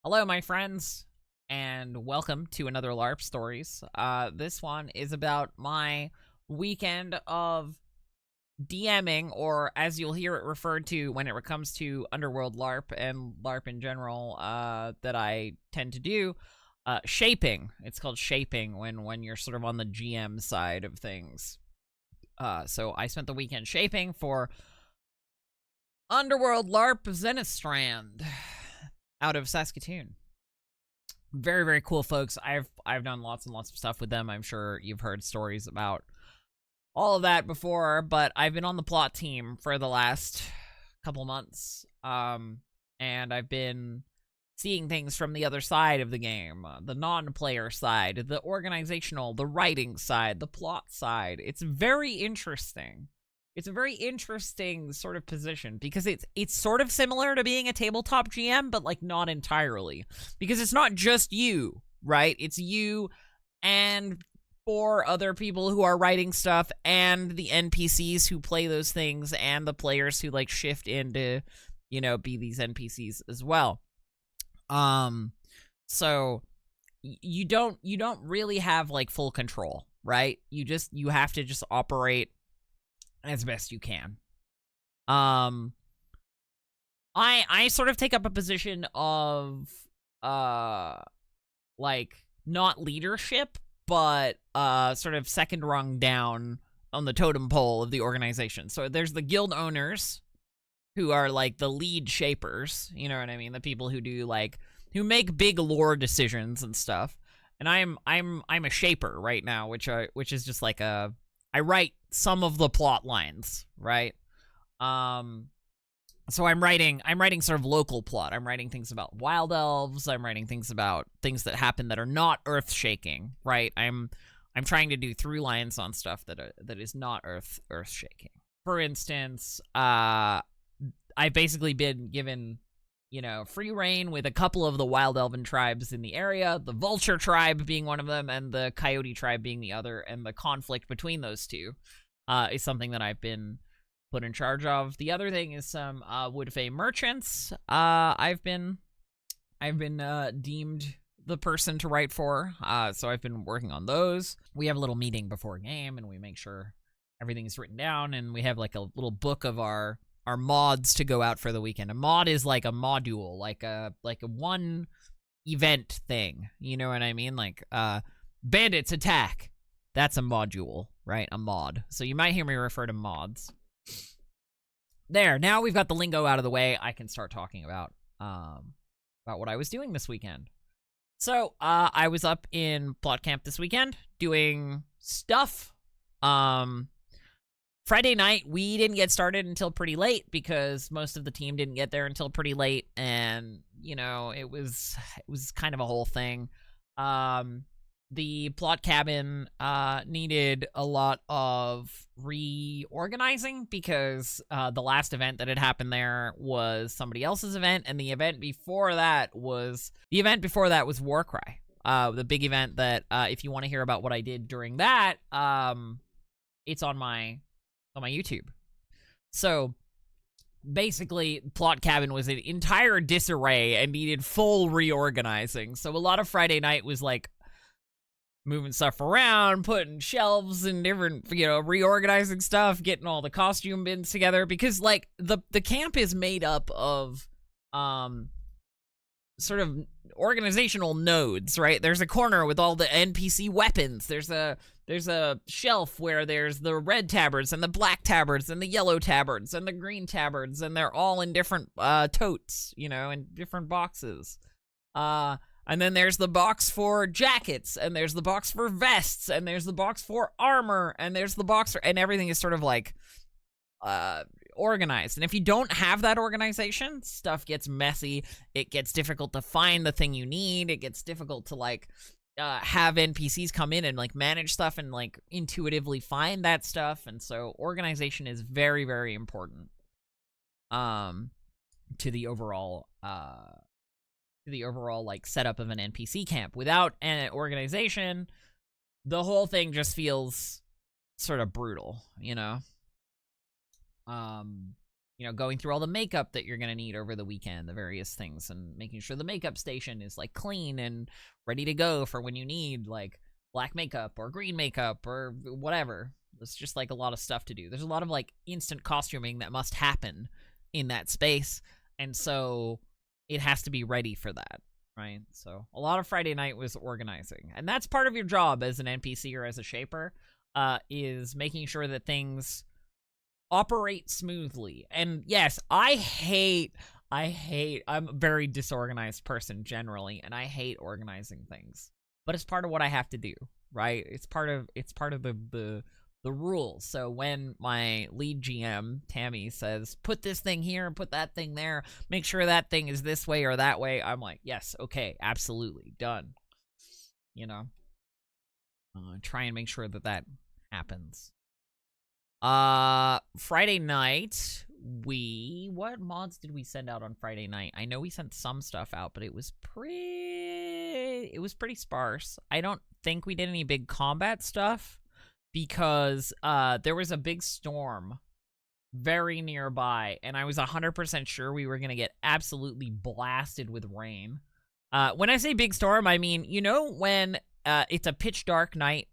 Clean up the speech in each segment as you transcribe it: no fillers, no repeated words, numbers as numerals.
Hello, my friends, and welcome to another LARP Stories. This one is about my weekend of DMing, or as you'll hear it referred to when it comes to Underworld LARP and LARP in general, that I tend to do, shaping. It's called shaping when you're sort of on the GM side of things. So I spent the weekend shaping for UnderworldLARP Zenithstrand out of Saskatoon. Very, very cool folks. I've done lots and lots of stuff with them. I'm sure you've heard stories about all of that before, but I've been on the plot team for the last couple months, and I've been seeing things from the other side of the game, the non-player side, the organizational, the writing side, the plot side. It's very interesting. It's a very interesting sort of position because it's sort of similar to being a tabletop GM, but like not entirely. Because it's not just you, right? It's you and 4 other people who are writing stuff and the NPCs who play those things and the players who like shift into, you know, be these NPCs as well. So you don't really have like full control, right? You have to just operate as best you can. I sort of take up a position of like not leadership, but sort of second rung down on the totem pole of the organization. So there's the guild owners who are like the lead shapers, you know what I mean? The people who do like who make big lore decisions and stuff. And I'm a shaper right now, which is just like I write some of the plot lines, right? So I'm writing sort of local plot. I'm writing things about wild elves. I'm writing things about things that happen that are not earth shaking, right? I'm trying to do through lines on stuff that is not earth shaking. For instance, I've basically been given, you know, free reign with a couple of the wild elven tribes in the area, the Vulture tribe being one of them, and the coyote tribe being the other, and the conflict between those two is something that I've been put in charge of. The other thing is some Woodfay merchants. I've been deemed the person to write for, so I've been working on those. We have a little meeting before a game, and we make sure everything's written down, and we have like a little book of our mods to go out for the weekend. A mod is like a module, like a one event thing. You know what I mean? Like bandits attack. That's a module, right? A mod. So you might hear me refer to mods. There, now we've got the lingo out of the way. I can start talking about what I was doing this weekend. So I was up in plot camp this weekend doing stuff. Friday night, we didn't get started until pretty late because most of the team didn't get there until pretty late, and, you know, it was kind of a whole thing. The plot cabin needed a lot of reorganizing because the last event that had happened there was somebody else's event, and the event before that was Warcry. The big event that, if you want to hear about what I did during that, it's on my YouTube. So basically, plot cabin was an entire disarray and needed full reorganizing. So a lot of Friday night was like moving stuff around, putting shelves and different, you know, reorganizing stuff, getting all the costume bins together, because like the camp is made up of sort of organizational nodes, right? There's a corner with all the NPC weapons. There's a shelf where there's the red tabards and the black tabards and the yellow tabards and the green tabards, and they're all in different totes, you know, in different boxes. And then there's the box for jackets, and there's the box for vests, and there's the box for armor, and there's the box for, and everything is sort of like organized. And if you don't have that organization, stuff gets messy. It gets difficult to find the thing you need. It gets difficult to like have NPCs come in and like manage stuff and like intuitively find that stuff. And so organization is very, very important to the overall like setup of an NPC camp. Without an organization, the whole thing just feels sort of brutal, you know? you know, going through all the makeup that you're going to need over the weekend, the various things, and making sure the makeup station is, like, clean and ready to go for when you need, like, black makeup or green makeup or whatever. It's just, like, a lot of stuff to do. There's a lot of, like, instant costuming that must happen in that space, and so it has to be ready for that, right? So a lot of Friday night was organizing, and that's part of your job as an NPC or as a shaper, is making sure that things operate smoothly. And yes, I'm a very disorganized person generally, and I hate organizing things. But it's part of what I have to do, right? It's part of the rules. So when my lead GM, Tammy, says, put this thing here and put that thing there, make sure that thing is this way or that way, I'm like, yes, okay, absolutely, done. You know? Try and make sure that that happens. Friday night, what mods did we send out on Friday night? I know we sent some stuff out, but it was pretty sparse. I don't think we did any big combat stuff because, there was a big storm very nearby, and I was 100% sure we were gonna get absolutely blasted with rain. When I say big storm, I mean, you know when, it's a pitch dark night,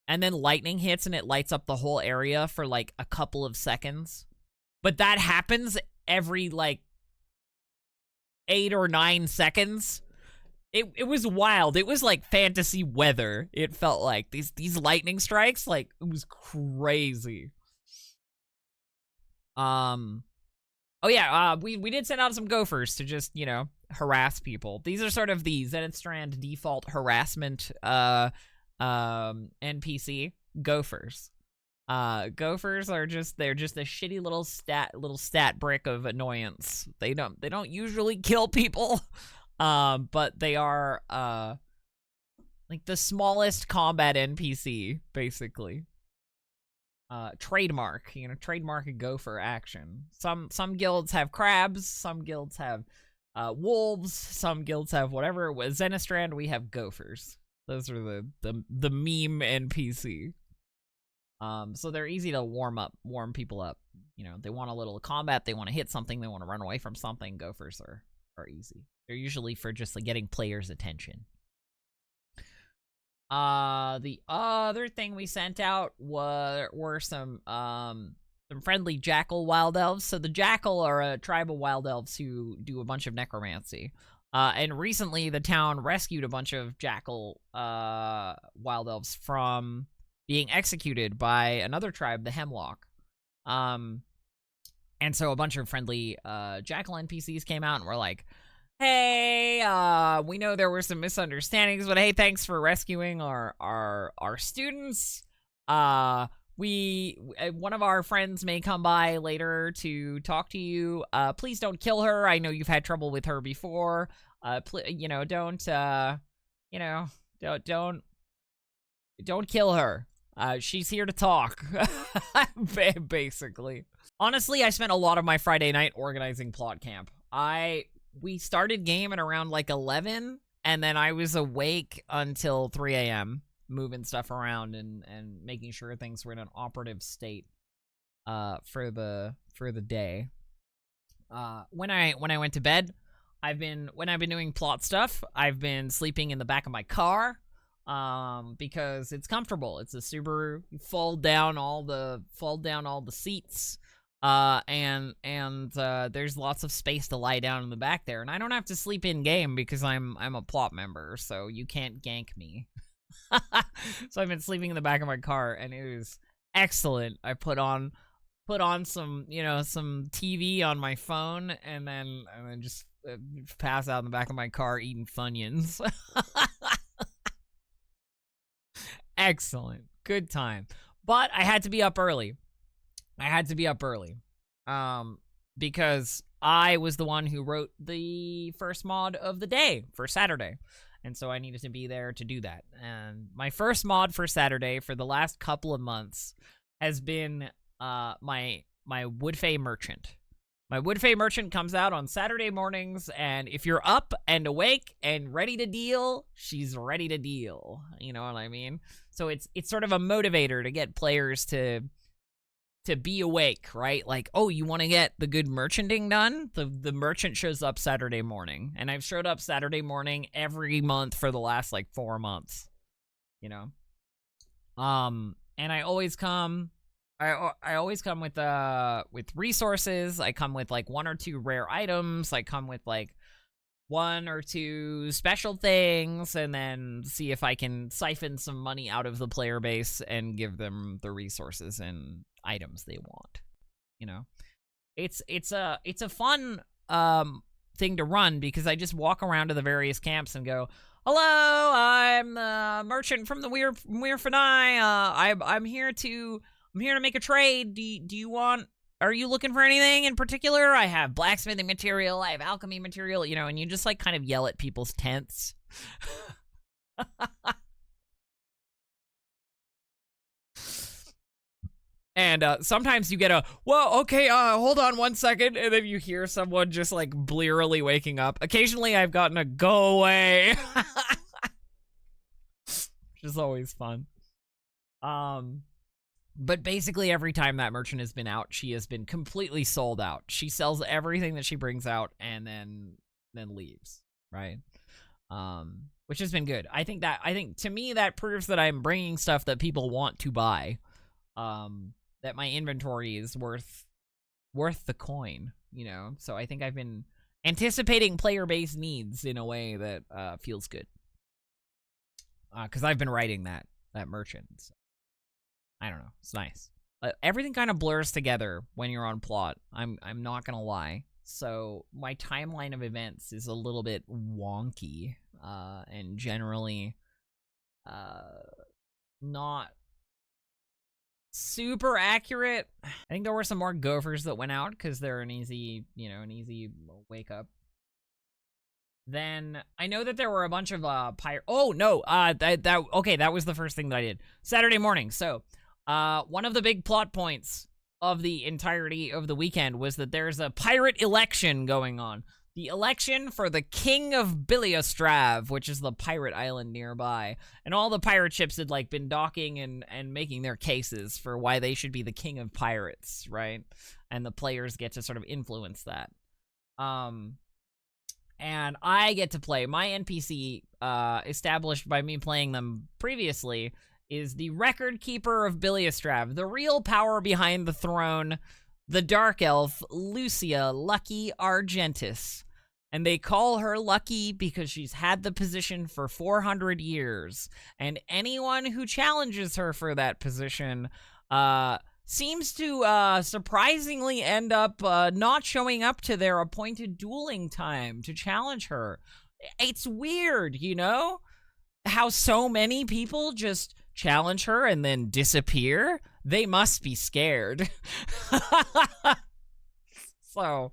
and then lightning hits and it lights up the whole area for, like, a couple of seconds. But that happens every, like, 8 or 9 seconds. It was wild. It was, like, fantasy weather. It felt like these lightning strikes, like, it was crazy. Oh yeah, we did send out some gophers to just, you know, harass people. These are sort of the Zenithstrand default harassment, NPC gophers. Gophers are they're just a shitty little stat brick of annoyance. They don't usually kill people, but they are like the smallest combat NPC basically. Trademark, you know, trademark a gopher action. Some guilds have crabs, some guilds have wolves, some guilds have whatever. With Zenithstrand, we have gophers. Those are the meme NPC. So they're easy to warm people up. You know, they want a little combat, they want to hit something, they want to run away from something. Gophers are easy. They're usually for just, like, getting players' attention. The other thing we sent out were some friendly jackal wild elves. So the jackal are a tribe of wild elves who do a bunch of necromancy. And recently the town rescued a bunch of jackal wild elves from being executed by another tribe, the Hemlock. And so a bunch of friendly jackal NPCs came out and were like, hey, we know there were some misunderstandings, but hey, thanks for rescuing our students. One of our friends may come by later to talk to you. Please don't kill her. I know you've had trouble with her before. Don't kill her. She's here to talk. Basically. Honestly, I spent a lot of my Friday night organizing plot camp. We started game at around, like, 11, and then I was awake until 3 a.m. moving stuff around and making sure things were in an operative state for the day. When I went to bed, when I've been doing plot stuff, I've been sleeping in the back of my car because it's comfortable. It's a Subaru. You fold down all the seats. And there's lots of space to lie down in the back there, and I don't have to sleep in game because I'm a plot member, so you can't gank me. So I've been sleeping in the back of my car, and it was excellent. I put on some, you know, some TV on my phone, and then just pass out in the back of my car eating Funyuns. Excellent, good time. But I had to be up early. Because I was the one who wrote the first mod of the day for Saturday, and so I needed to be there to do that. And my first mod for Saturday for the last couple of months has been my Woodfey Merchant. My Woodfey Merchant comes out on Saturday mornings, and if you're up and awake and ready to deal, she's ready to deal. You know what I mean? So it's sort of a motivator to get players to to be awake, right? Like, oh, you want to get the good merchanting done? The merchant shows up Saturday morning, and I've showed up Saturday morning every month for the last like 4 months, you know. And I always come. I always come with resources. I come with like 1 or 2 rare items. I come with like 1 or 2 special things, and then see if I can siphon some money out of the player base and give them the resources and items they want. You know, it's a fun thing to run because I just walk around to the various camps and go, "Hello, I'm the merchant from the Weir Fanai. I'm here to make a trade. Do you want? Are you looking for anything in particular? I have blacksmithing material. I have alchemy material. You know." And you just like kind of yell at people's tents. And sometimes you get a, whoa, okay, hold on 1 second, and then you hear someone just like blearily waking up. Occasionally I've gotten a go away. Which is always fun. But basically every time that merchant has been out, she has been completely sold out. She sells everything that she brings out and then leaves, right? Which has been good. I think to me that proves that I'm bringing stuff that people want to buy. That my inventory is worth the coin, you know? So I think I've been anticipating player-based needs in a way that feels good. Because I've been writing that merchant. So. I don't know. It's nice. Everything kind of blurs together when you're on plot. I'm not gonna lie. So my timeline of events is a little bit wonky, and generally not super accurate. I think there were some more gophers that went out because they're an easy wake up. Then I know that there were a bunch of oh no, that was the first thing that I did Saturday morning. So one of the big plot points of the entirety of the weekend was that there's a pirate election going on. The election for the King of Biliastrav, which is the pirate island nearby. And all the pirate ships had like been docking and making their cases for why they should be the king of pirates, right? And the players get to sort of influence that. And I get to play. My NPC, established by me playing them previously, is the record keeper of Biliastrav, the real power behind the throne, the dark elf, Lucia Lucky Argentis. And they call her Lucky because she's had the position for 400 years. And anyone who challenges her for that position seems to surprisingly end up not showing up to their appointed dueling time to challenge her. It's weird, you know? How so many people just challenge her and then disappear. They must be scared. So,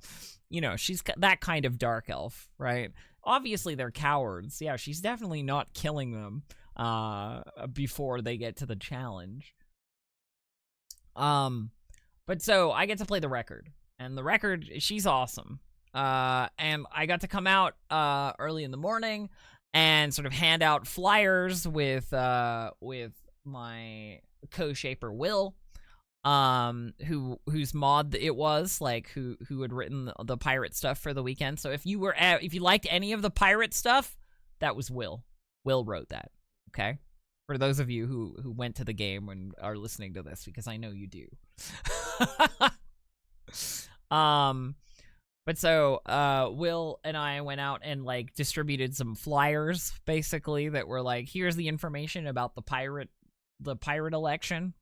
you know, she's that kind of dark elf, right? Obviously, they're cowards. Yeah, she's definitely not killing them before they get to the challenge. But so I get to play the record, and the record, she's awesome. And I got to come out early in the morning and sort of hand out flyers with my co-shaper Will, whose mod it was, like who had written the pirate stuff for the weekend. So if you liked any of the pirate stuff, that was Will. Will wrote that. Okay, for those of you who went to the game and are listening to this, because I know you do. But so, Will and I went out and, like, distributed some flyers, basically, that were like, here's the information about the pirate election.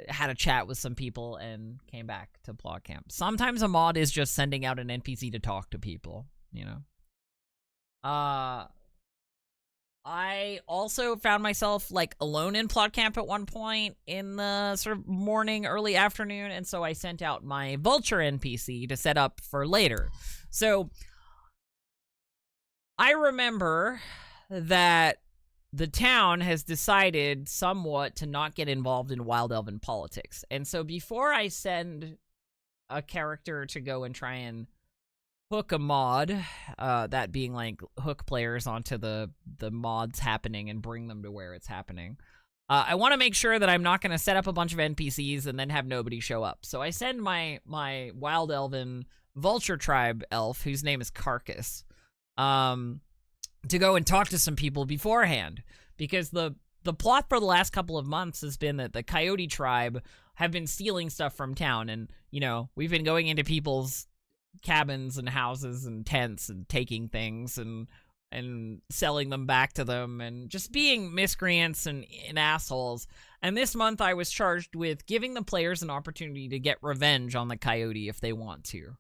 Had a chat with some people and came back to plot camp. Sometimes a mod is just sending out an NPC to talk to people, you know? I also found myself, like, alone in plot camp at one point in the sort of morning, early afternoon, and so I sent out my Vulture NPC to set up for later. So, I remember that the town has decided somewhat to not get involved in Wild Elven politics. And so before I send a character to go and try and hook a mod, that being like hook players onto the mods happening and bring them to where it's happening, I want to make sure that I'm not going to set up a bunch of NPCs and then have nobody show up. So I send my wild elven Vulture tribe elf, whose name is Carcass, to go and talk to some people beforehand, because the plot for the last couple of months has been that the coyote tribe have been stealing stuff from town, and you know, we've been going into people's cabins and houses and tents and taking things and selling them back to them and just being miscreants and assholes. And this month I was charged with giving the players an opportunity to get revenge on the coyote if they want to.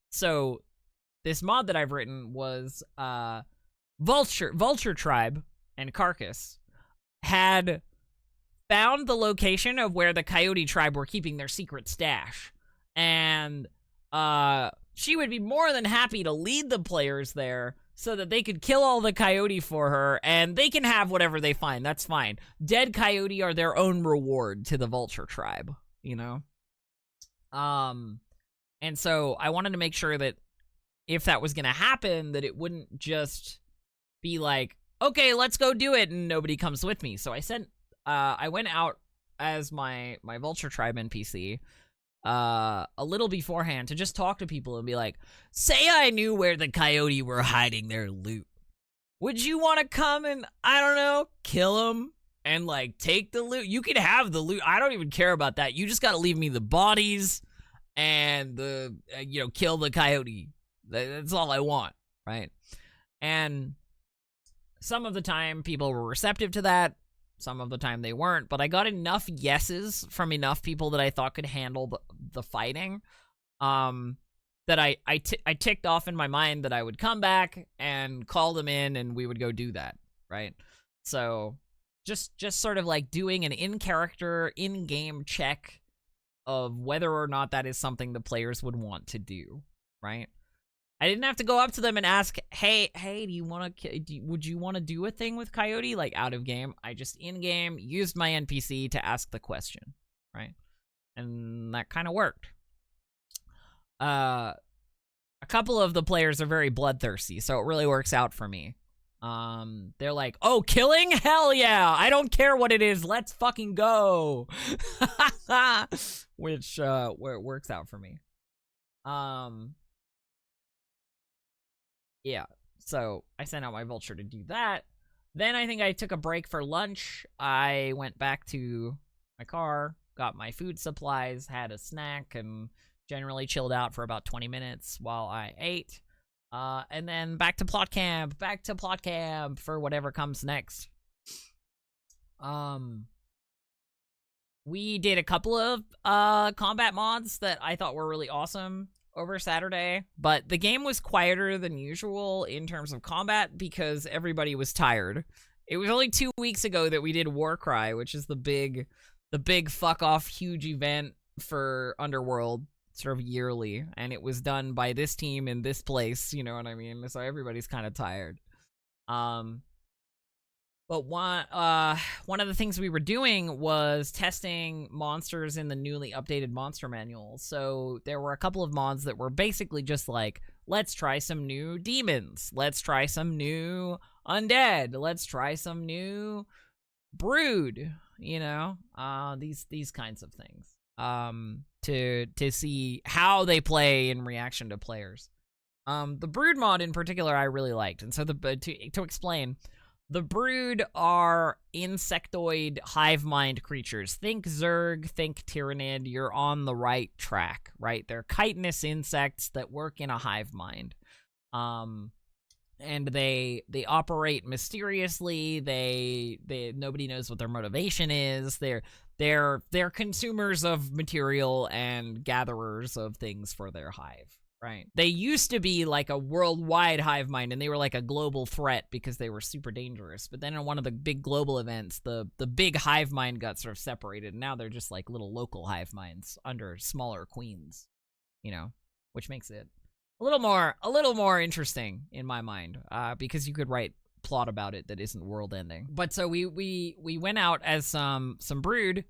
So this mod that I've written was Vulture tribe and Carcass had found the location of where the coyote tribe were keeping their secret stash, and she would be more than happy to lead the players there so that they could kill all the coyote for her, and they can have whatever they find. That's fine. Dead coyote are their own reward to the Vulture tribe, you know? And so I wanted to make sure that if that was going to happen, that it wouldn't just be like, okay, let's go do it, and nobody comes with me. So I went out as my Vulture tribe NPC a little beforehand to just talk to people and be like, say I knew where the coyote were hiding their loot. Would you want to come and, I don't know, kill them and like take the loot? You can have the loot. I don't even care about that. You just got to leave me the bodies and the, kill the coyote. That's all I want, right? And some of the time people were receptive to that. Some of the time they weren't, but I got enough yeses from enough people that I thought could handle the fighting, that I ticked off in my mind that I would come back and call them in and we would go do that, right? So just sort of like doing an in-character, in-game check of whether or not that is something the players would want to do, right? I didn't have to go up to them and ask, hey, would you want to do a thing with Coyote, like out of game? I just in-game used my NPC to ask the question, right? And that kind of worked. A couple of the players are very bloodthirsty, so it really works out for me. They're like, oh, killing? Hell yeah! I don't care what it is, let's fucking go! Which, works out for me. Yeah, so I sent out my Vulture to do that. Then I think I took a break for lunch. I went back to my car, got my food supplies, had a snack, and generally chilled out for about 20 minutes while I ate. And then back to plot camp for whatever comes next. We did a couple of combat mods that I thought were really awesome over Saturday, but the game was quieter than usual in terms of combat because everybody was tired. It was only 2 weeks ago that we did Warcry, which is the big fuck off huge event for Underworld, sort of yearly, and it was done by this team in this place, you know what I mean? So everybody's kind of tired. But one of the things we were doing was testing monsters in the newly updated monster manual. So there were a couple of mods that were basically just like, let's try some new demons. Let's try some new undead. Let's try some new brood, you know? These kinds of things. To see how they play in reaction to players. The brood mod in particular I really liked. And so to explain, the brood are insectoid hive mind creatures. Think Zerg, think Tyrannid. You're on the right track, right? They're chitinous insects that work in a hive mind. And they operate mysteriously. They nobody knows what their motivation is. They're consumers of material and gatherers of things for their hive. Right. They used to be like a worldwide hive mind, and they were like a global threat because they were super dangerous. But then in one of the big global events, the big hive mind got sort of separated, and now they're just like little local hive minds under smaller queens, you know, which makes it a little more interesting in my mind, because you could write plot about it that isn't world ending. But so we went out as some brood,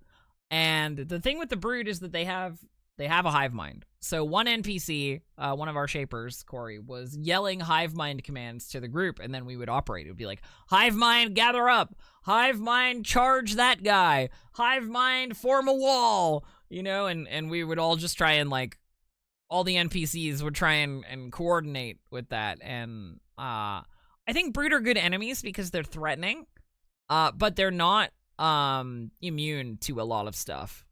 and the thing with the brood is that they have They have a hive mind. So one NPC, one of our shapers, Corey, was yelling hive mind commands to the group, and then we would operate. It would be like, hive mind, gather up. Hive mind, charge that guy. Hive mind, form a wall. You know, and we would all just try and, like, all the NPCs would try and coordinate with that. And I think Brood are good enemies because they're threatening, but they're not immune to a lot of stuff.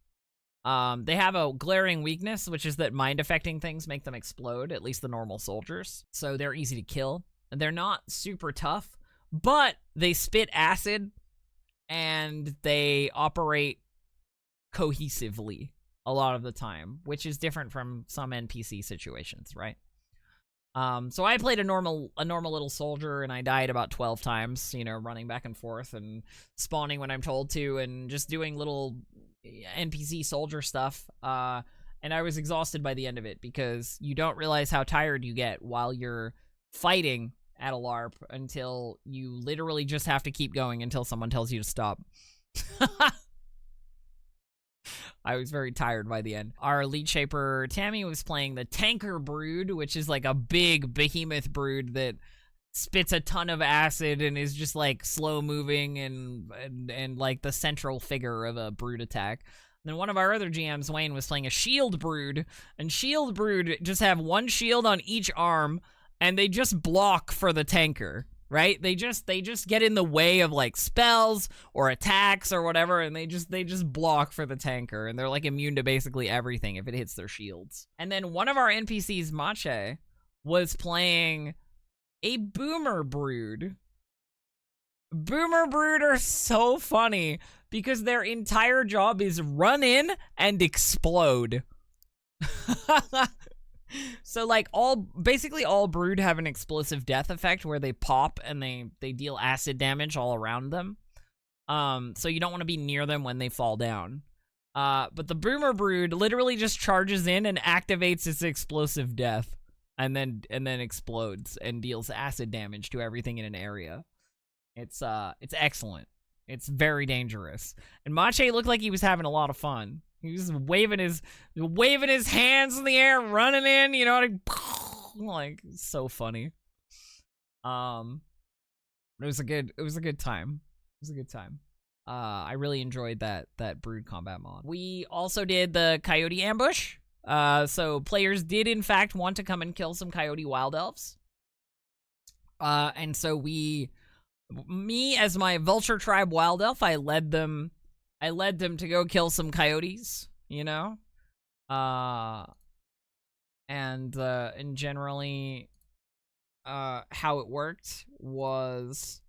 They have a glaring weakness, which is that mind-affecting things make them explode, at least the normal soldiers. So they're easy to kill. They're not super tough, but they spit acid, and they operate cohesively a lot of the time, which is different from some NPC situations, right? So I played a normal little soldier, and I died about 12 times, you know, running back and forth and spawning when I'm told to, and just doing little NPC soldier stuff. And I was exhausted by the end of it because you don't realize how tired you get while you're fighting at a LARP until you literally just have to keep going until someone tells you to stop. I was very tired by the end. Our lead shaper, Tammy, was playing the Tanker Brood, which is like a big behemoth brood that spits a ton of acid and is just like slow moving and like the central figure of a brood attack. And then one of our other GMs, Wayne, was playing a Shield Brood, and Shield Brood just have one shield on each arm, and they just block for the tanker. Right? They just get in the way of like spells or attacks or whatever, and they just block for the tanker, and they're like immune to basically everything if it hits their shields. And then one of our NPCs, Mache, was playing a Boomer Brood. Boomer Brood are so funny because their entire job is run in and explode. So, like, basically all Brood have an explosive death effect where they pop and they deal acid damage all around them. So you don't want to be near them when they fall down. But the Boomer Brood literally just charges in and activates its explosive death and then explodes and deals acid damage to everything in an area. It's excellent. It's very dangerous. And Mache looked like he was having a lot of fun. He was waving his hands in the air, running in, you know, like so funny. It was a good time. It was a good time. I really enjoyed that Brood combat mod. We also did the Coyote ambush. So players did in fact want to come and kill some Coyote wild elves. And so me as my Vulture tribe wild elf, I led them to go kill some coyotes, you know? And generally, how it worked was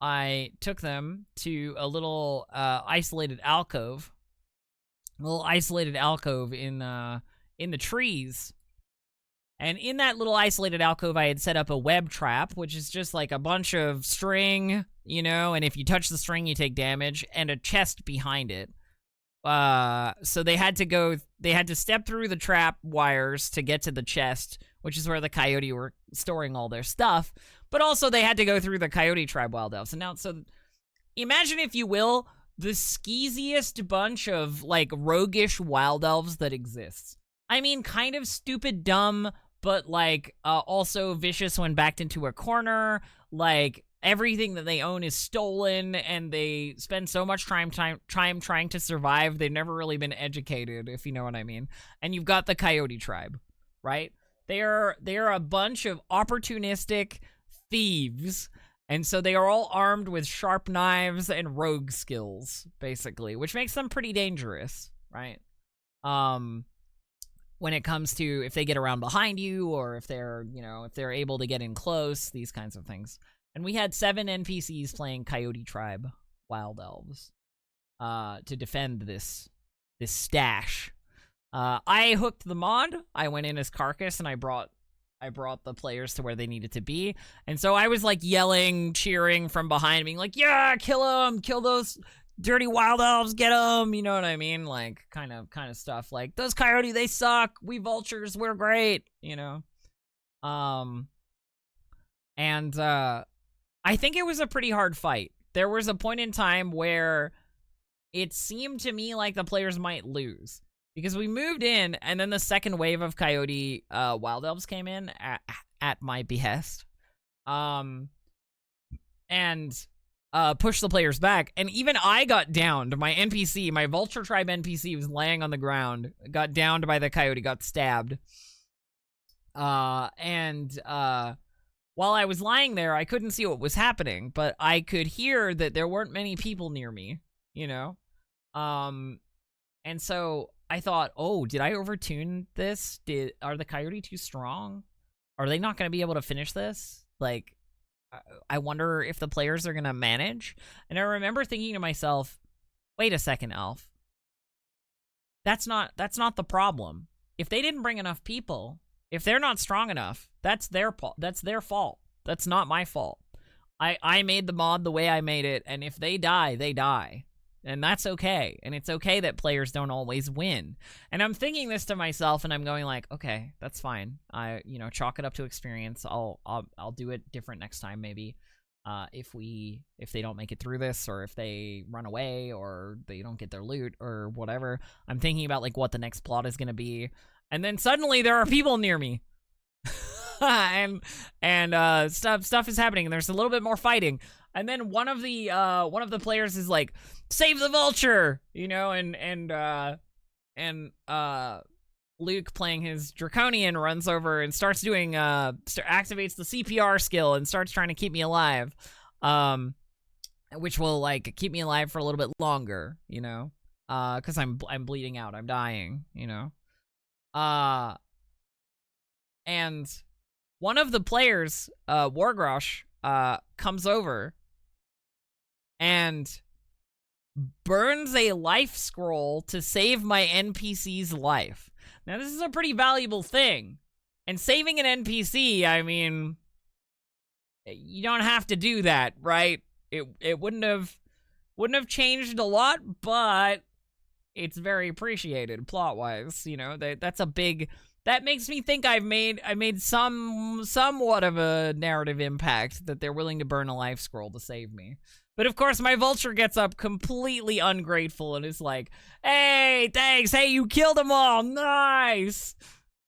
I took them to a little isolated alcove in the trees. And in that little isolated alcove, I had set up a web trap, which is just like a bunch of string, you know, and if you touch the string, you take damage, and a chest behind it. So they had to step through the trap wires to get to the chest, which is where the coyote were storing all their stuff. But also they had to go through the Coyote tribe wild elves. And now, so imagine, if you will, the skeeziest bunch of like roguish wild elves that exists. I mean, kind of stupid, dumb, but like also vicious when backed into a corner. Like everything that they own is stolen, and they spend so much time trying to survive. They've never really been educated, if you know what I mean. And you've got the Coyote tribe, right? They are a bunch of opportunistic thieves, and so they are all armed with sharp knives and rogue skills, basically, which makes them pretty dangerous, right? When it comes to if they get around behind you, or if they're able to get in close, these kinds of things. And we had 7 NPCs playing Coyote tribe wild elves to defend this stash. I hooked the mod. I went in as Carcass, and I brought the players to where they needed to be. And so I was like yelling, cheering from behind, being like, yeah, kill them, kill those dirty wild elves, get them, you know what I mean? Like, kind of stuff. Like, those Coyote, they suck. We Vultures, we're great, you know? And I think it was a pretty hard fight. There was a point in time where it seemed to me like the players might lose. Because we moved in, and then the second wave of coyote wild elves came in at my behest. And pushed the players back, and even I got downed. My NPC, my Vulture tribe NPC, was laying on the ground, got downed by the coyote, got stabbed. While I was lying there, I couldn't see what was happening, but I could hear that there weren't many people near me, you know? And so I thought, oh, did I overtune this? Are the coyote too strong? Are they not going to be able to finish this? Like, I wonder if the players are going to manage. And I remember thinking to myself, wait a second, Elf. That's not the problem. If they didn't bring enough people, if they're not strong enough, that's their fault. That's not my fault. I made the mod the way I made it, and if they die, they die. And that's okay. And it's okay that players don't always win. And I'm thinking this to myself, and I'm going like, okay, that's fine. Chalk it up to experience. I'll do it different next time, maybe. If they don't make it through this, or if they run away, or they don't get their loot, or whatever. I'm thinking about like what the next plot is gonna be. And then suddenly there are people near me. and stuff is happening, and there's a little bit more fighting. And then one of the players is like, save the Vulture, you know, and Luke, playing his Draconian, runs over and starts doing activates the CPR skill and starts trying to keep me alive, which will like keep me alive for a little bit longer, you know, because I'm bleeding out, I'm dying, you know, and one of the players, Wargrosh, comes over and burns a life scroll to save my NPC's life. Now, this is a pretty valuable thing. And saving an NPC, I mean, you don't have to do that, right? It wouldn't have changed a lot, but it's very appreciated plot-wise, you know. That's a big... That makes me think I made somewhat of a narrative impact, that they're willing to burn a life scroll to save me. But of course, my Vulture gets up completely ungrateful and is like, hey, thanks, hey, you killed them all, nice!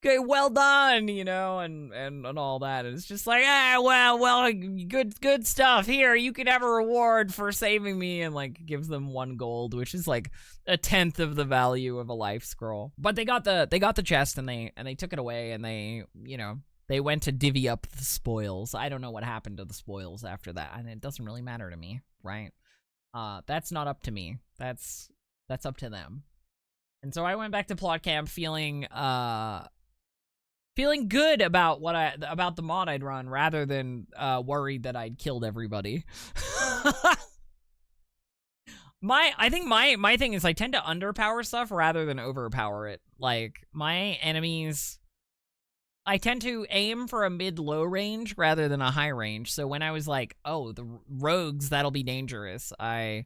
Okay, well done, you know, and all that. And it's just like, well, good stuff. Here, you can have a reward for saving me, and like gives them 1 gold, which is like 1/10 of the value of a life scroll. But they got the chest, and they took it away, and they, you know, they went to divvy up the spoils. I don't know what happened to the spoils after that, and it doesn't really matter to me, right? That's not up to me. That's up to them. And so I went back to plot camp feeling good about about the mod I'd run, rather than worried that I'd killed everybody. I think my thing is I tend to underpower stuff rather than overpower it. Like, my enemies, I tend to aim for a mid-low range rather than a high range. So when I was like, oh, the rogues, that'll be dangerous, I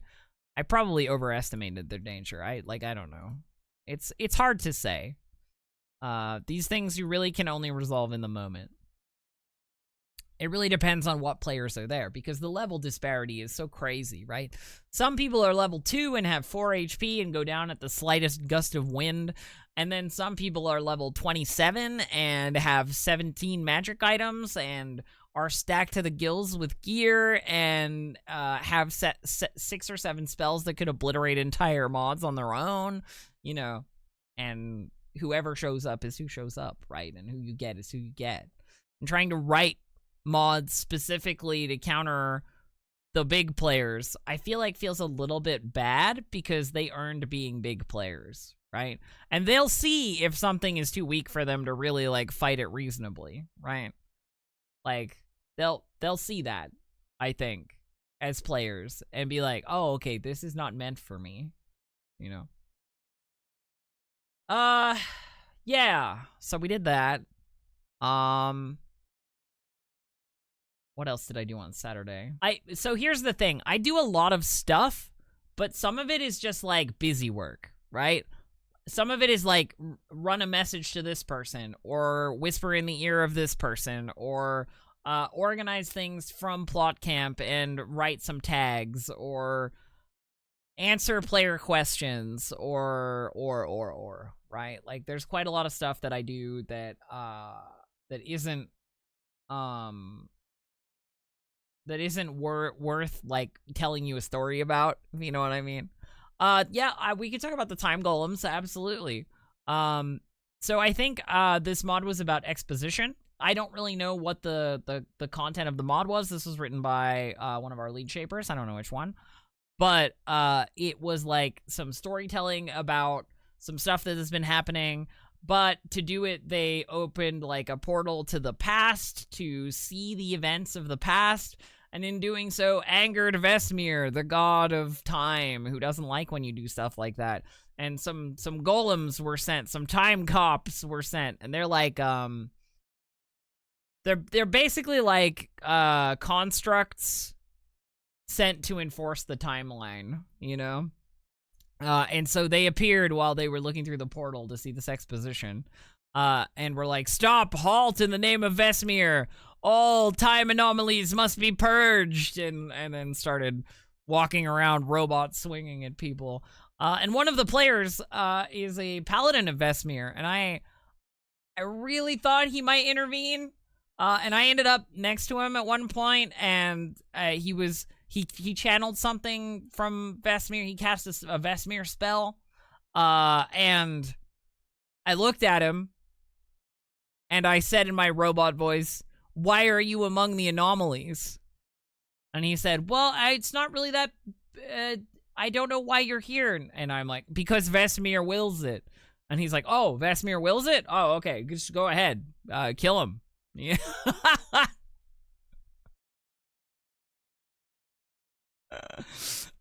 probably overestimated their danger. I don't know. It's hard to say. These things you really can only resolve in the moment. It really depends on what players are there, because the level disparity is so crazy, right? Some people are level 2 and have 4 HP and go down at the slightest gust of wind, and then some people are level 27 and have 17 magic items and are stacked to the gills with gear and have 6 or 7 spells that could obliterate entire mods on their own, you know, and whoever shows up is who shows up, right? And who you get is who you get. And trying to write mods specifically to counter the big players, I feel like feels a little bit bad, because they earned being big players, right? And they'll see if something is too weak for them to really like fight it reasonably, right? Like, they'll see that, I think, as players, and be like, oh, okay, this is not meant for me, you know? Yeah, so we did that. What else did I do on Saturday? So here's the thing. I do a lot of stuff, but some of it is just like busy work, right? Some of it is like run a message to this person, or whisper in the ear of this person, or organize things from plot camp and write some tags, or answer player questions, or, right? Like, there's quite a lot of stuff that I do that isn't worth like telling you a story about, if you know what I mean. Yeah, we could talk about the time golems, absolutely. So I think this mod was about exposition. I don't really know what the content of the mod was. This was written by one of our lead shapers. I don't know which one. But it was like some storytelling about some stuff that has been happening. But to do it, they opened like a portal to the past to see the events of the past. And in doing so, angered Vesmir, the god of time, who doesn't like when you do stuff like that. And some golems were sent, some time cops were sent, and they're like, they're basically like constructs sent to enforce the timeline, you know? And so they appeared while they were looking through the portal to see this exposition. And were like, stop, halt in the name of Vesmir. All time anomalies must be purged. And then started walking around, robots swinging at people. And one of the players is a paladin of Vesmir. And I really thought he might intervene. And I ended up next to him at one point, and he channeled something from Vesmir. He cast a Vesmir spell, and I looked at him, and I said in my robot voice, "Why are you among the anomalies?" And he said, "Well, it's not really that, I don't know why you're here." And I'm like, "Because Vesmir wills it." And he's like, "Oh, Vesmir wills it? Oh, okay, just go ahead, kill him." Yeah.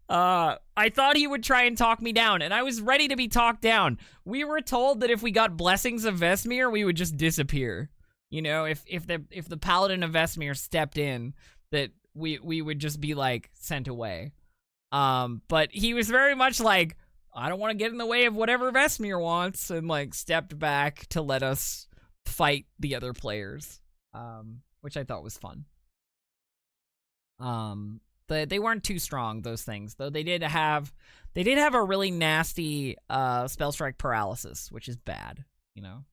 I thought he would try and talk me down, and I was ready to be talked down. We were told that if we got blessings of Vesmir, we would just disappear. You know, if the paladin of Vesmir stepped in, that we would just be like sent away. But he was very much like, I don't want to get in the way of whatever Vesmir wants, and like stepped back to let us fight the other players. Which I thought was fun. They weren't too strong, those things, though. They did have a really nasty spell strike paralysis, which is bad. You know,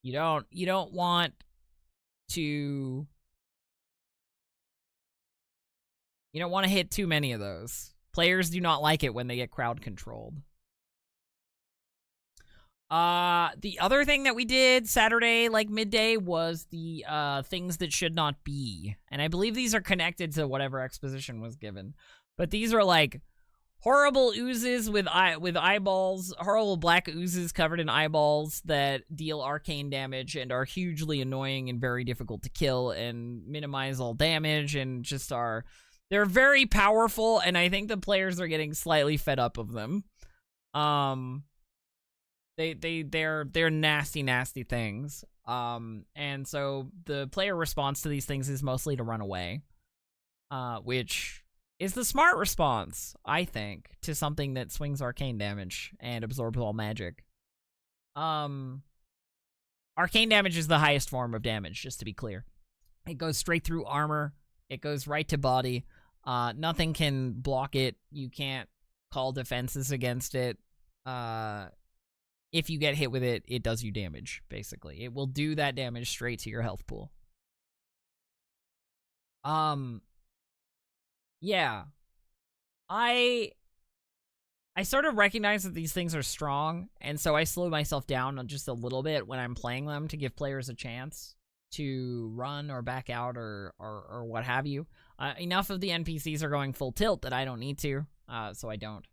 you don't want to hit too many of those. Players do not like it when they get crowd controlled. The other thing that we did Saturday, like midday, was the things that should not be. And I believe these are connected to whatever exposition was given. But these are like horrible oozes with eyeballs, horrible black oozes covered in eyeballs that deal arcane damage and are hugely annoying and very difficult to kill and minimize all damage, and just they're very powerful, and I think the players are getting slightly fed up of them. They're nasty things. And so the player response to these things is mostly to run away. Which is the smart response, I think, to something that swings arcane damage and absorbs all magic. Arcane damage is the highest form of damage, just to be clear. It goes straight through armor. It goes right to body. Nothing can block it. You can't call defenses against it. If you get hit with it, it does you damage, basically. It will do that damage straight to your health pool. Yeah. I sort of recognize that these things are strong, and so I slow myself down just a little bit when I'm playing them to give players a chance to run or back out or what have you. Enough of the NPCs are going full tilt that I don't need to, so I don't.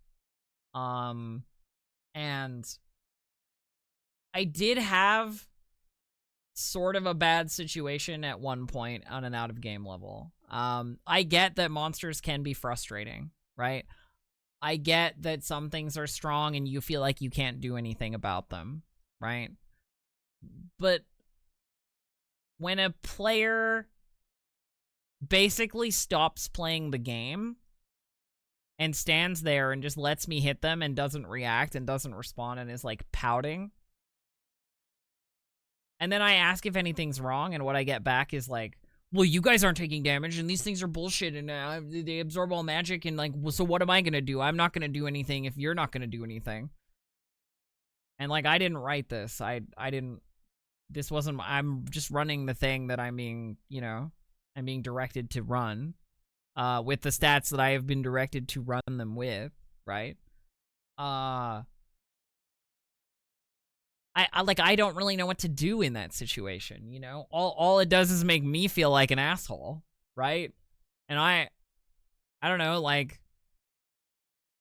And I did have sort of a bad situation at one point on an out-of-game level. I get that monsters can be frustrating, right? I get that some things are strong and you feel like you can't do anything about them, right? But when a player basically stops playing the game and stands there and just lets me hit them and doesn't react and doesn't respond and is like pouting, and then I ask if anything's wrong, and what I get back is like, well, you guys aren't taking damage, and these things are bullshit, and they absorb all magic, and like, well, so what am I gonna do? I'm not gonna do anything if you're not gonna do anything. And, like, I didn't write this. I didn't... This wasn't... I'm just running the thing that I'm being, you know, I'm being directed to run. With the stats that I have been directed to run them with, right? I don't really know what to do in that situation, you know? All it does is make me feel like an asshole, right? And I don't know, like...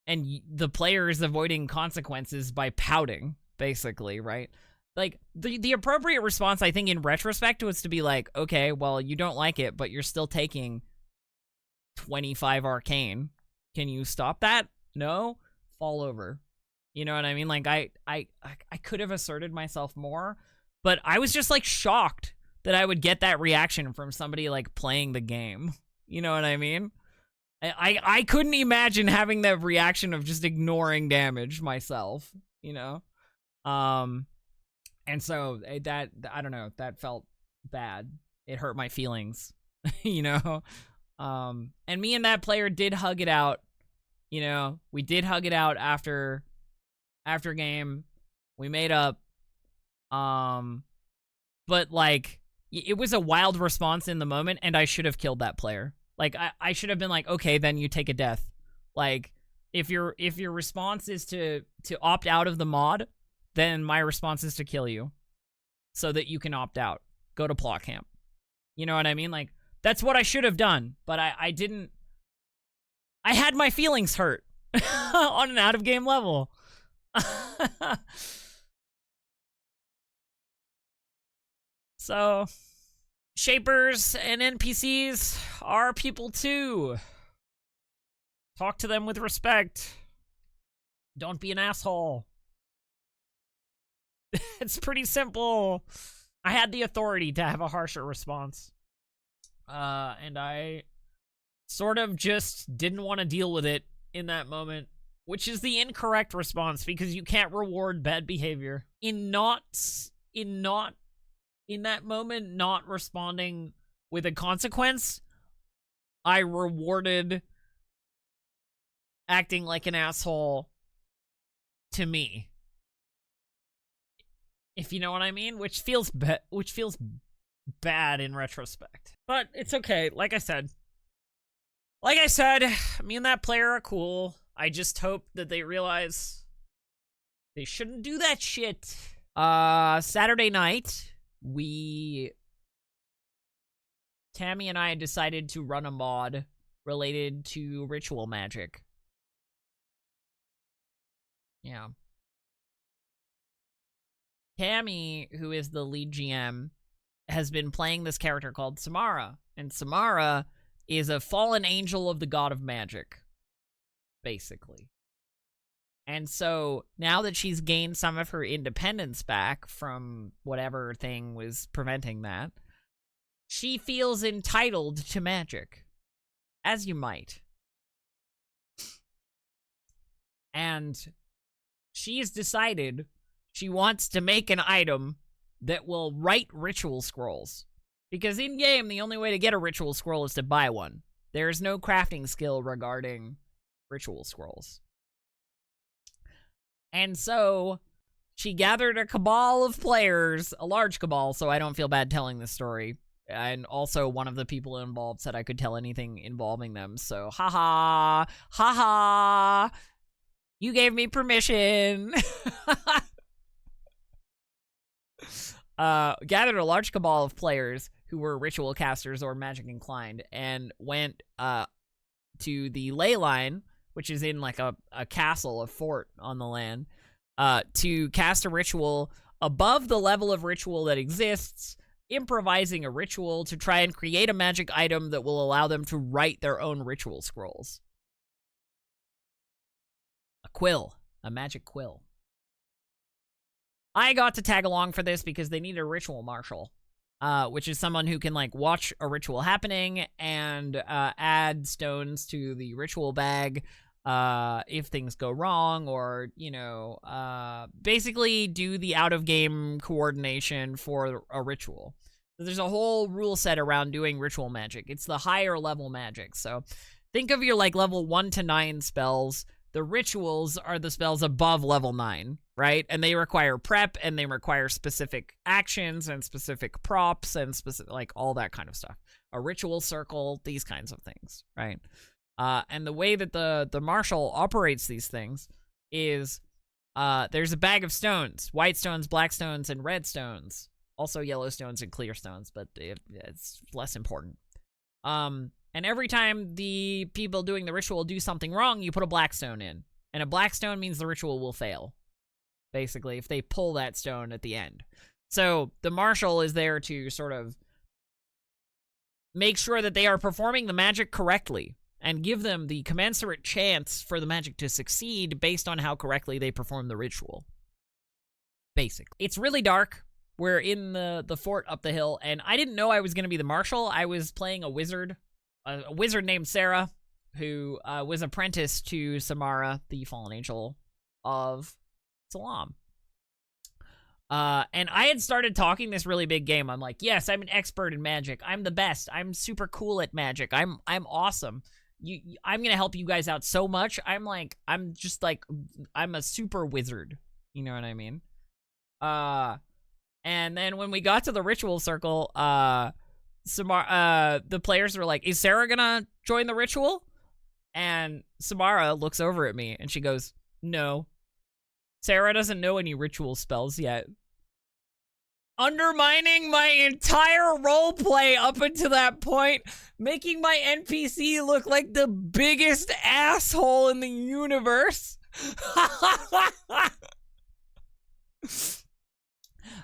And the player is avoiding consequences by pouting, basically, right? Like, the appropriate response, I think, in retrospect, was to be like, okay, well, you don't like it, but you're still taking 25 arcane. Can you stop that? No? Fall over. You know what I mean? Like, I could have asserted myself more, but I was just, like, shocked that I would get that reaction from somebody, like, playing the game. You know what I mean? I couldn't imagine having that reaction of just ignoring damage myself, you know? And so, that, I don't know, that felt bad. It hurt my feelings, you know? And me and that player did hug it out, you know? We did hug it out after game. We made up. But, like, it was a wild response in the moment, and I should have killed that player. Like, I should have been like, okay, then you take a death. Like, if your response is to opt out of the mod, then my response is to kill you. So that you can opt out. Go to plot camp. You know what I mean? Like, that's what I should have done. But I didn't... I had my feelings hurt. On an out-of-game level. So... Shapers and NPCs are people too. Talk to them with respect. Don't be an asshole. It's pretty simple. I had the authority to have a harsher response. And I sort of just didn't want to deal with it in that moment, which is the incorrect response because you can't reward bad behavior. In that moment, not responding with a consequence, I rewarded acting like an asshole to me. If you know what I mean, which feels bad in retrospect. But it's okay. Like I said, me and that player are cool. I just hope that they realize they shouldn't do that shit. Saturday night, Tammy and I decided to run a mod related to ritual magic. Yeah. Tammy, who is the lead GM, has been playing this character called Samara. And Samara is a fallen angel of the god of magic, basically. And so, now that she's gained some of her independence back from whatever thing was preventing that, she feels entitled to magic. As you might. And she's decided she wants to make an item that will write ritual scrolls. Because in-game, the only way to get a ritual scroll is to buy one. There is no crafting skill regarding ritual scrolls. And so, she gathered a cabal of players, a large cabal, so I don't feel bad telling this story. And also, one of the people involved said I could tell anything involving them, so haha, haha, you gave me permission. Gathered a large cabal of players who were ritual casters or magic inclined, and went to the ley line, which is in like a castle, a fort on the land, to cast a ritual above the level of ritual that exists, improvising a ritual to try and create a magic item that will allow them to write their own ritual scrolls. A quill. A magic quill. I got to tag along for this because they need a ritual marshal, which is someone who can, like, watch a ritual happening and add stones to the ritual bag if things go wrong, or, you know, basically do the out-of-game coordination for a ritual. So there's a whole rule set around doing ritual magic. It's the higher level magic. So think of your, like, level 1 to 9 spells. The rituals are the spells above level 9. right? And they require prep, and they require specific actions and specific props and specific, like, all that kind of stuff. A ritual circle, these kinds of things, right? And the way that the marshal operates these things is there's a bag of stones, white stones, black stones, and red stones. Also yellow stones and clear stones, but it's less important. And every time the people doing the ritual do something wrong, you put a black stone in. And a black stone means the ritual will fail, basically, if they pull that stone at the end. So the marshal is there to sort of make sure that they are performing the magic correctly and give them the commensurate chance for the magic to succeed based on how correctly they perform the ritual. Basically. It's really dark. We're in the fort up the hill, and I didn't know I was going to be the marshal. I was playing a wizard named Sarah, who was apprenticed to Samara, the fallen angel of Salam. And I had started talking this really big game. I'm like, yes, I'm an expert in magic. I'm the best. I'm super cool at magic. I'm awesome. I'm gonna help you guys out so much. I'm a super wizard. You know what I mean? And then when we got to the ritual circle, the players were like, is Sarah gonna join the ritual? And Samara looks over at me and she goes, no. Sarah doesn't know any ritual spells yet. Undermining my entire roleplay up until that point, making my NPC look like the biggest asshole in the universe.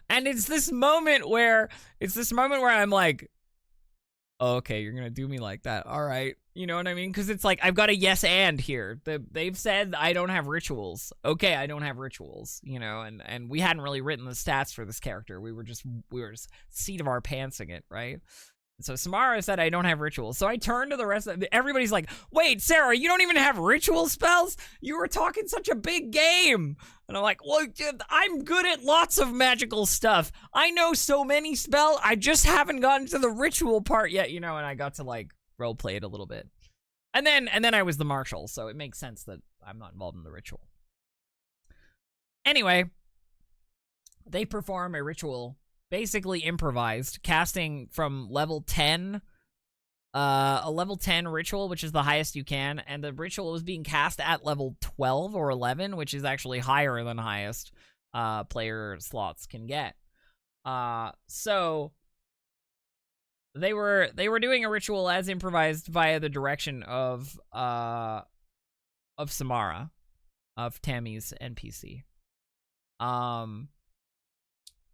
And it's this moment where I'm like, oh, okay, you're gonna do me like that. All right. You know what I mean? Because it's like, I've got a yes and here. They've said I don't have rituals. Okay, I don't have rituals, you know, and we hadn't really written the stats for this character. We were just seat of our pantsing it, right? So Samara said I don't have rituals. So I turned to the rest of everybody's like, wait, Sarah, you don't even have ritual spells? You were talking such a big game. And I'm like, well, I'm good at lots of magical stuff. I know so many spells. I just haven't gotten to the ritual part yet, you know, and I got to like role play it a little bit. And then I was the marshal, so it makes sense that I'm not involved in the ritual. Anyway, they perform a ritual, basically improvised, casting from level 10, a level 10 ritual, which is the highest you can, and the ritual was being cast at level 12 or 11, which is actually higher than highest player slots can get. So they were doing a ritual as improvised via the direction of Samara, of Tammy's NPC.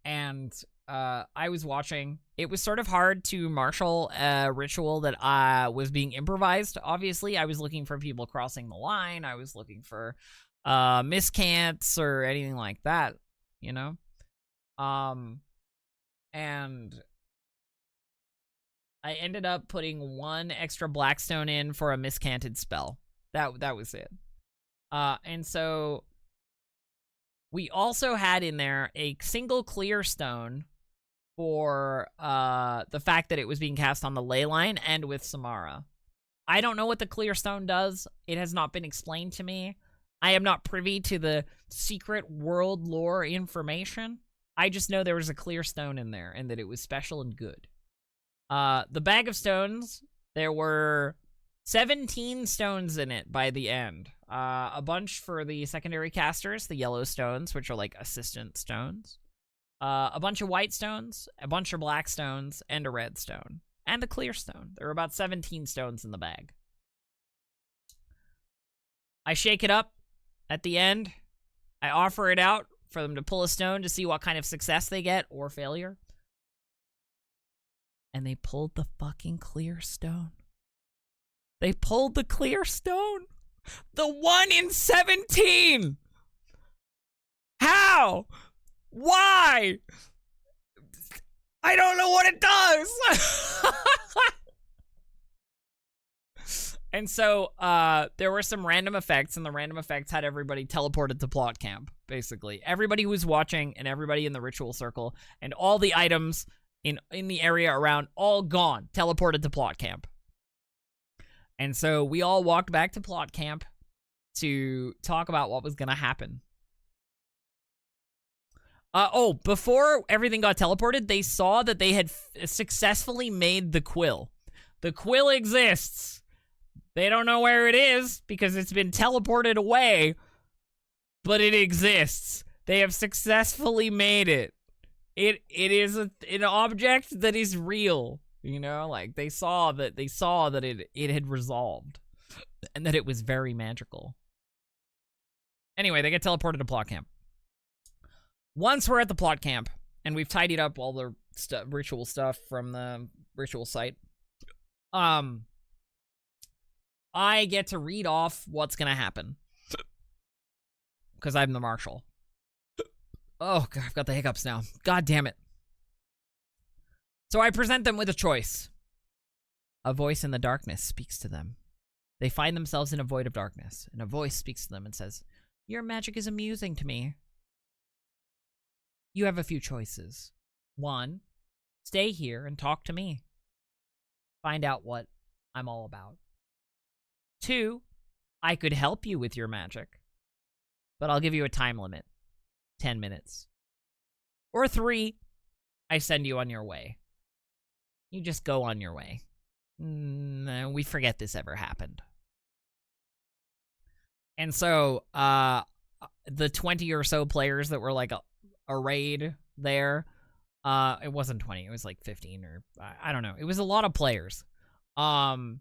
And I was watching. It was sort of hard to marshal a ritual that was being improvised. Obviously, I was looking for people crossing the line. I was looking for miscants or anything like that, you know? And I ended up putting one extra blackstone in for a miscanted spell. That was it. And so we also had in there a single clear stone for the fact that it was being cast on the ley line and with Samara. I don't know what the clear stone does. It has not been explained to me. I am not privy to the secret world lore information. I just know there was a clear stone in there and that it was special and good. The bag of stones, there were 17 stones in it by the end. A bunch for the secondary casters, the yellow stones, which are like assistant stones. A bunch of white stones, a bunch of black stones, and a red stone. And the clear stone. There were about 17 stones in the bag. I shake it up at the end. I offer it out for them to pull a stone to see what kind of success they get or failure. And they pulled the fucking clear stone. They pulled the clear stone. The 1 in 17. How? Why? I don't know what it does. And so there were some random effects, and the random effects had everybody teleported to plot camp, basically. Everybody who was watching and everybody in the ritual circle and all the items in the area around, all gone, teleported to plot camp. And so we all walked back to plot camp to talk about what was going to happen. Oh, before everything got teleported, they saw that they had successfully made the quill. The quill exists. They don't know where it is because it's been teleported away, but it exists. They have successfully made it. It is an object that is real. You know, like they saw that it had resolved and that it was very magical. Anyway, they get teleported to plot camp. Once we're at the plot camp and we've tidied up all the ritual stuff from the ritual site, I get to read off what's gonna happen because I'm the marshal. Oh, God, I've got the hiccups now. God damn it. So I present them with a choice. A voice in the darkness speaks to them. They find themselves in a void of darkness, and a voice speaks to them and says, "Your magic is amusing to me. You have a few choices. 1, stay here and talk to me. Find out what I'm all about. 2, I could help you with your magic, but I'll give you a time limit, 10 minutes. Or 3, I send you on your way. You just go on your way. We forget this ever happened." And so, the 20 or so players that were like arrayed there, it wasn't 20, it was like 15 or I don't know. It was a lot of players. All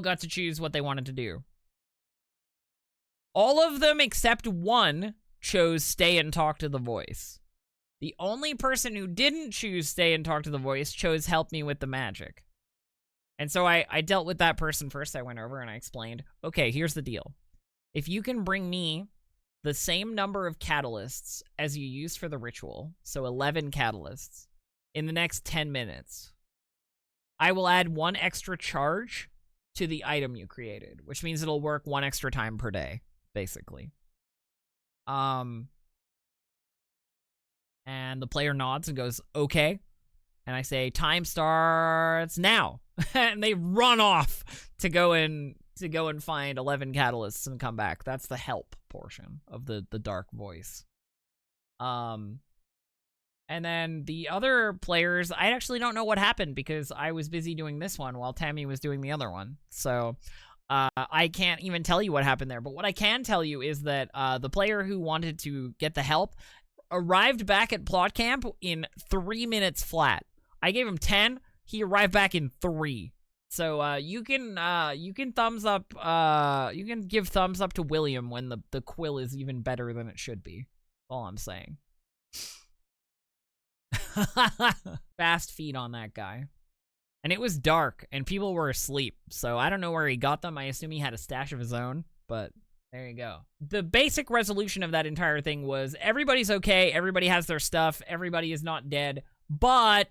got to choose what they wanted to do. All of them except one chose stay and talk to the voice. The only person who didn't choose stay and talk to the voice chose help me with the magic. And so I dealt with that person first. I went over and I explained, okay, here's the deal. If you can bring me the same number of catalysts as you used for the ritual, so 11 catalysts, in the next 10 minutes, I will add 1 extra charge to the item you created, which means it'll work 1 extra time per day, basically. And the player nods and goes, okay. And I say, time starts now. And they run off to go and find 11 catalysts and come back. That's the help portion of the dark voice. And then the other players, I actually don't know what happened because I was busy doing this one while Tammy was doing the other one. So I can't even tell you what happened there. But what I can tell you is that the player who wanted to get the help arrived back at plot camp in 3 minutes flat. I gave him 10. He arrived back in 3. So you can thumbs up. You can give thumbs up to William when the quill is even better than it should be. All I'm saying. Fast feed on that guy. And it was dark, and people were asleep, so I don't know where he got them. I assume he had a stash of his own, but there you go. The basic resolution of that entire thing was everybody's okay, everybody has their stuff, everybody is not dead, but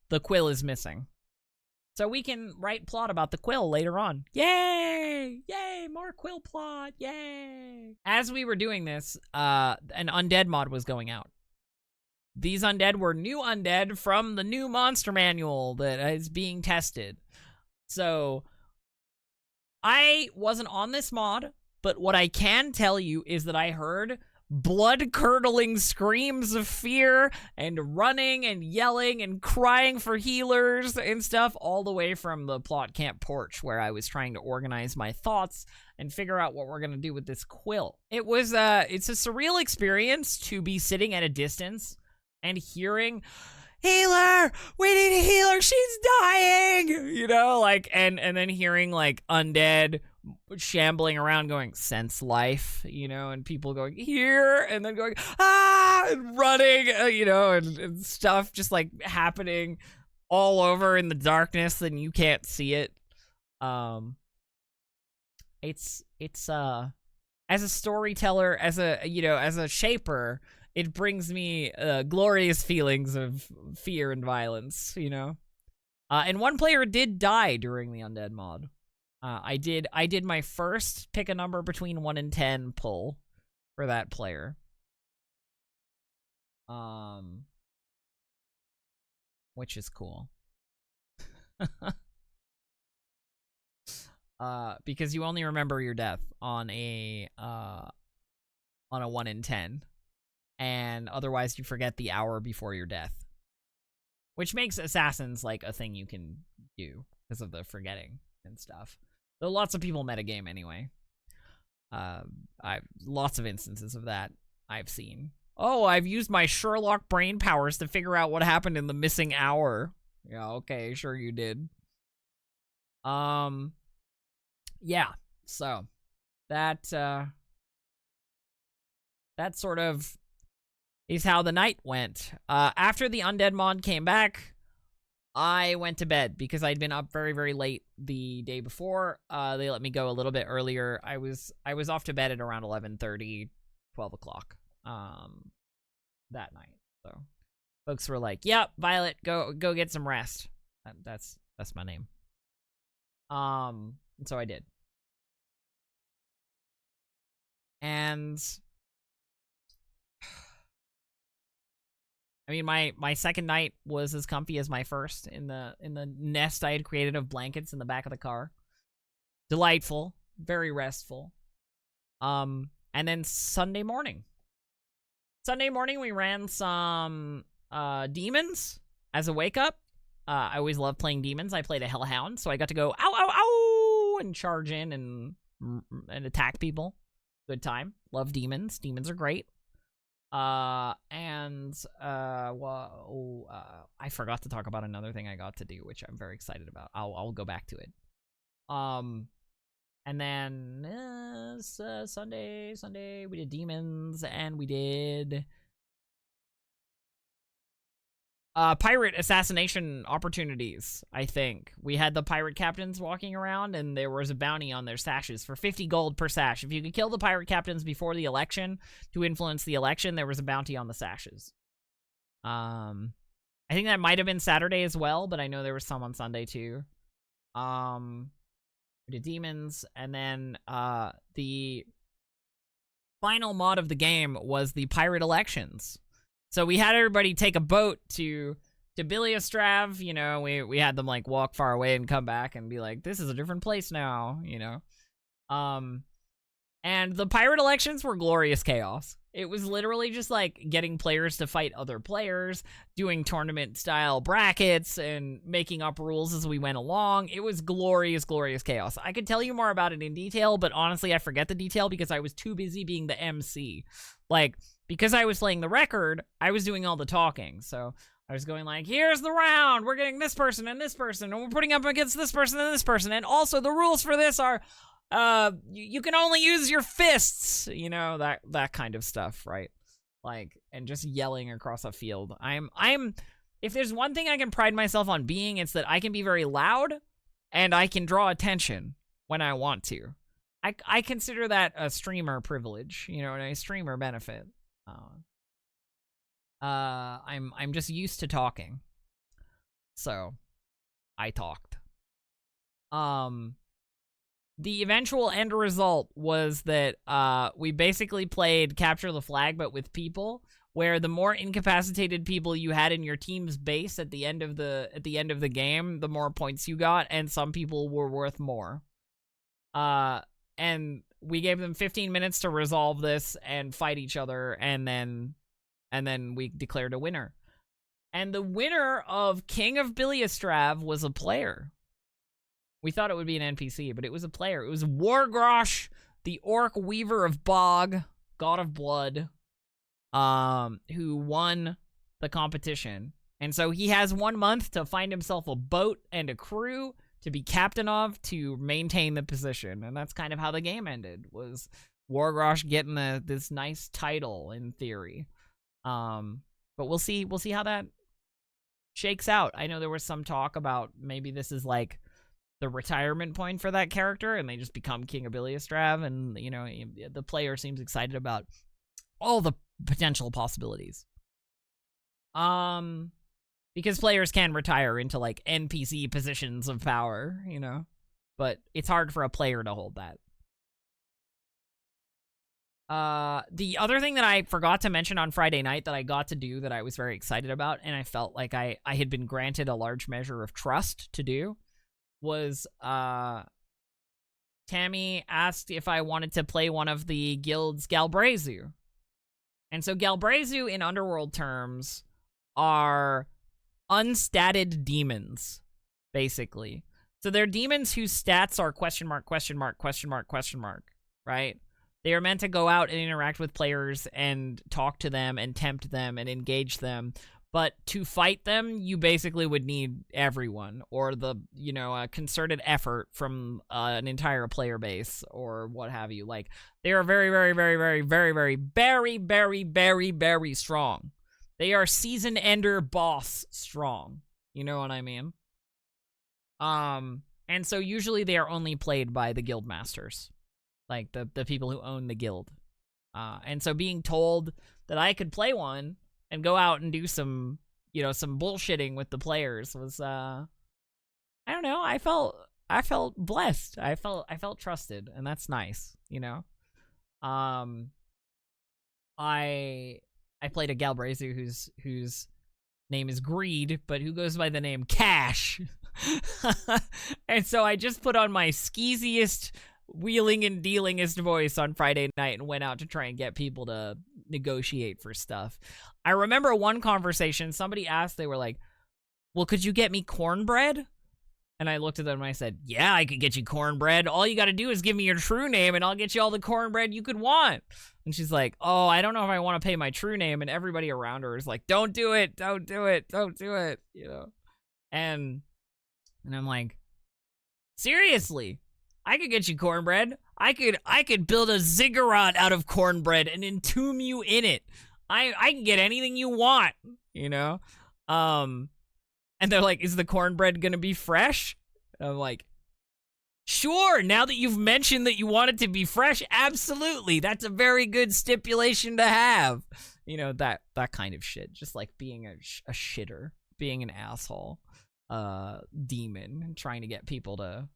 the quill is missing. So we can write plot about the quill later on. Yay! Yay! More quill plot! Yay! As we were doing this, an Undead mod was going out. These Undead were new Undead from the new monster manual that is being tested. So, I wasn't on this mod, but what I can tell you is that I heard blood-curdling screams of fear and running and yelling and crying for healers and stuff all the way from the plot camp porch where I was trying to organize my thoughts and figure out what we're gonna do with this quill. It was, it's a surreal experience to be sitting at a distance and hearing, "Healer! We need a healer! She's dying!" You know, like, and then hearing, like, Undead shambling around going, "Sense life," you know, and people going, "Here!" and then going, "Ah!" and running, you know, and stuff just, like, happening all over in the darkness and you can't see it. It's, as a storyteller, as a shaper, it brings me glorious feelings of fear and violence, you know? And one player did die during the Undead mod. I did my first pick a number between 1 and 10 pull for that player. Which is cool. Because you only remember your death on a 1 in 10. and otherwise you forget the hour before your death. Which makes assassins, like, a thing you can do because of the forgetting and stuff. Though lots of people metagame anyway. Lots of instances of that I've seen. Oh, I've used my Sherlock brain powers to figure out what happened in the missing hour. Yeah, okay, sure you did. Yeah, so that sort of is how the night went. After the Undead mod came back, I went to bed because I'd been up very, very late the day before. They let me go a little bit earlier. I was off to bed at around 11:30, 12 o'clock that night. So folks were like, "Yep, Violet, go get some rest." That's my name. And so I did. And I mean, my second night was as comfy as my first in the nest I had created of blankets in the back of the car. Delightful, very restful. And then Sunday morning we ran some demons as a wake up. I always love playing demons. I played a hellhound, so I got to go ow ow ow and charge in and attack people. Good time. Love demons. Demons are great. I forgot to talk about another thing I got to do, which I'm very excited about. I'll go back to it. And then Sunday we did demons, and we did pirate assassination opportunities, I think. We had the pirate captains walking around, and there was a bounty on their sashes for 50 gold per sash. If you could kill the pirate captains before the election to influence the election, there was a bounty on the sashes. I think that might have been Saturday as well, but I know there was some on Sunday too. We did demons, and then the final mod of the game was the pirate elections. So we had everybody take a boat to Biliastrav, you know, we had them, like, walk far away and come back and be like, this is a different place now, you know. And the pirate elections were glorious chaos. It was literally just, like, getting players to fight other players, doing tournament-style brackets, and making up rules as we went along. It was glorious, glorious chaos. I could tell you more about it in detail, but honestly, I forget the detail because I was too busy being the MC. Like, because I was playing the record, I was doing all the talking, so I was going like, here's the round, we're getting this person, and we're putting up against this person, and also the rules for this are, you can only use your fists, you know, that kind of stuff, right? Like, and just yelling across a field. If there's one thing I can pride myself on being, it's that I can be very loud, and I can draw attention when I want to. I consider that a streamer privilege, you know, and a streamer benefit. I'm just used to talking, so I talked. The eventual end result was that we basically played capture the flag, but with people, where the more incapacitated people you had in your team's base at the end of the game, the more points you got, and some people were worth more. And we gave them 15 minutes to resolve this and fight each other, and then we declared a winner. And the winner of King of Biliastrav was a player. We thought it would be an NPC, but it was a player. It was Wargrosh, the Orc Weaver of Bog, God of Blood, who won the competition. And so he has 1 month to find himself a boat and a crew to be captain of to maintain the position. And that's kind of how the game ended, was Wargrosh getting this nice title in theory. But we'll see how that shakes out. I know there was some talk about maybe this is like the retirement point for that character and they just become King of Biliastrav, and you know, the player seems excited about all the potential possibilities. Because players can retire into, like, NPC positions of power, you know? But it's hard for a player to hold that. The other thing that I forgot to mention on Friday night that I got to do that I was very excited about, and I felt like I had been granted a large measure of trust to do, was, Tammy asked if I wanted to play one of the guild's Galbrazu. And so Galbrazu in Underworld terms are unstatted demons, basically. So they're demons whose stats are question mark, question mark, question mark, question mark, right? They are meant to go out and interact with players and talk to them and tempt them and engage them. But to fight them, you basically would need everyone, or the, you know, a concerted effort from an entire player base or what have you. Like, they are very, very, very, very, very, very, very, very, very, very strong. They are season ender boss strong. You know what I mean? And so usually they are only played by the guild masters, like the people who own the guild. And so being told that I could play one and go out and do some, you know, some bullshitting with the players was, I don't know, I felt blessed. I felt trusted, and that's nice, you know? I played a Galbrazu whose name is Greed, but who goes by the name Cash. And so I just put on my skeeziest wheeling and dealingest voice on Friday night and went out to try and get people to negotiate for stuff. I remember one conversation, somebody asked, they were like, well, could you get me cornbread? And I looked at them and I said, yeah, I could get you cornbread. All you got to do is give me your true name and I'll get you all the cornbread you could want. And she's like, oh, I don't know if I want to pay my true name. And everybody around her is like, don't do it. Don't do it. Don't do it. You know? And I'm like, seriously, I could get you cornbread. I could build a ziggurat out of cornbread and entomb you in it. I can get anything you want, you know? And they're like, is the cornbread gonna be fresh? And I'm like, sure, now that you've mentioned that you want it to be fresh, absolutely. That's a very good stipulation to have. You know, that kind of shit. Just like being a shitter, being an asshole, demon, and trying to get people to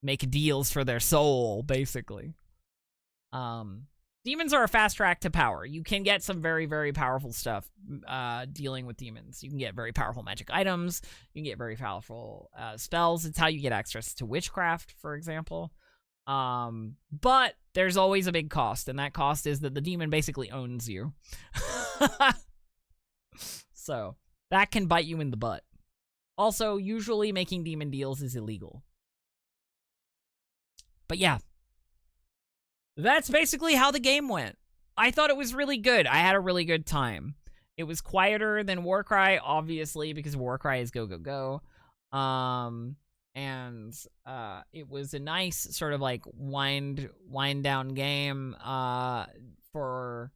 make deals for their soul, basically. Demons are a fast track to power. You can get some very, very powerful stuff dealing with demons. You can get very powerful magic items. You can get very powerful spells. It's how you get access to witchcraft, for example. But there's always a big cost, and that cost is that the demon basically owns you. So that can bite you in the butt. Also, usually making demon deals is illegal. But yeah. That's basically how the game went. I thought it was really good. I had a really good time. It was quieter than Warcry, obviously, because Warcry is go, go, go. And it was a nice sort of like wind down game for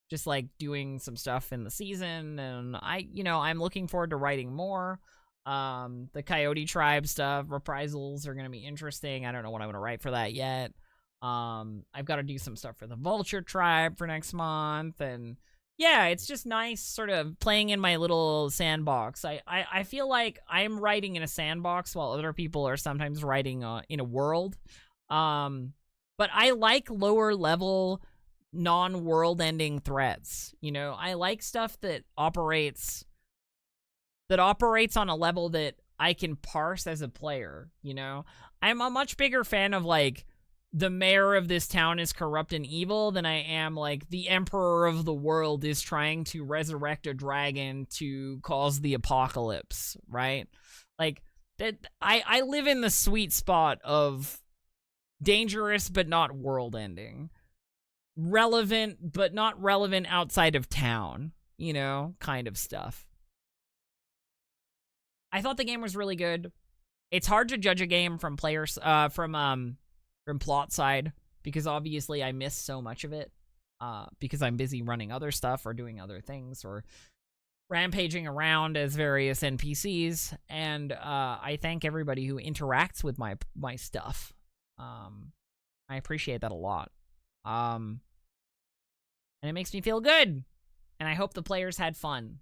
just like doing some stuff in the season. And I'm looking forward to writing more. The Coyote tribe stuff, reprisals are going to be interesting. I don't know what I'm going to write for that yet. I've got to do some stuff for the Vulture tribe for next month, and yeah, it's just nice sort of playing in my little sandbox. I feel like I'm writing in a sandbox while other people are sometimes writing in a world. But I like lower level non-world ending threats. You know, I like stuff that operates on a level that I can parse as a player, you know? I'm a much bigger fan of like the mayor of this town is corrupt and evil than I am like the emperor of the world is trying to resurrect a dragon to cause the apocalypse, right? Like that I live in the sweet spot of dangerous but not world ending. Relevant but not relevant outside of town, you know, kind of stuff. I thought the game was really good. It's hard to judge a game from players from plot side, because obviously I miss so much of it because I'm busy running other stuff or doing other things or rampaging around as various NPCs, and I thank everybody who interacts with my stuff. I appreciate that a lot. And it makes me feel good, and I hope the players had fun.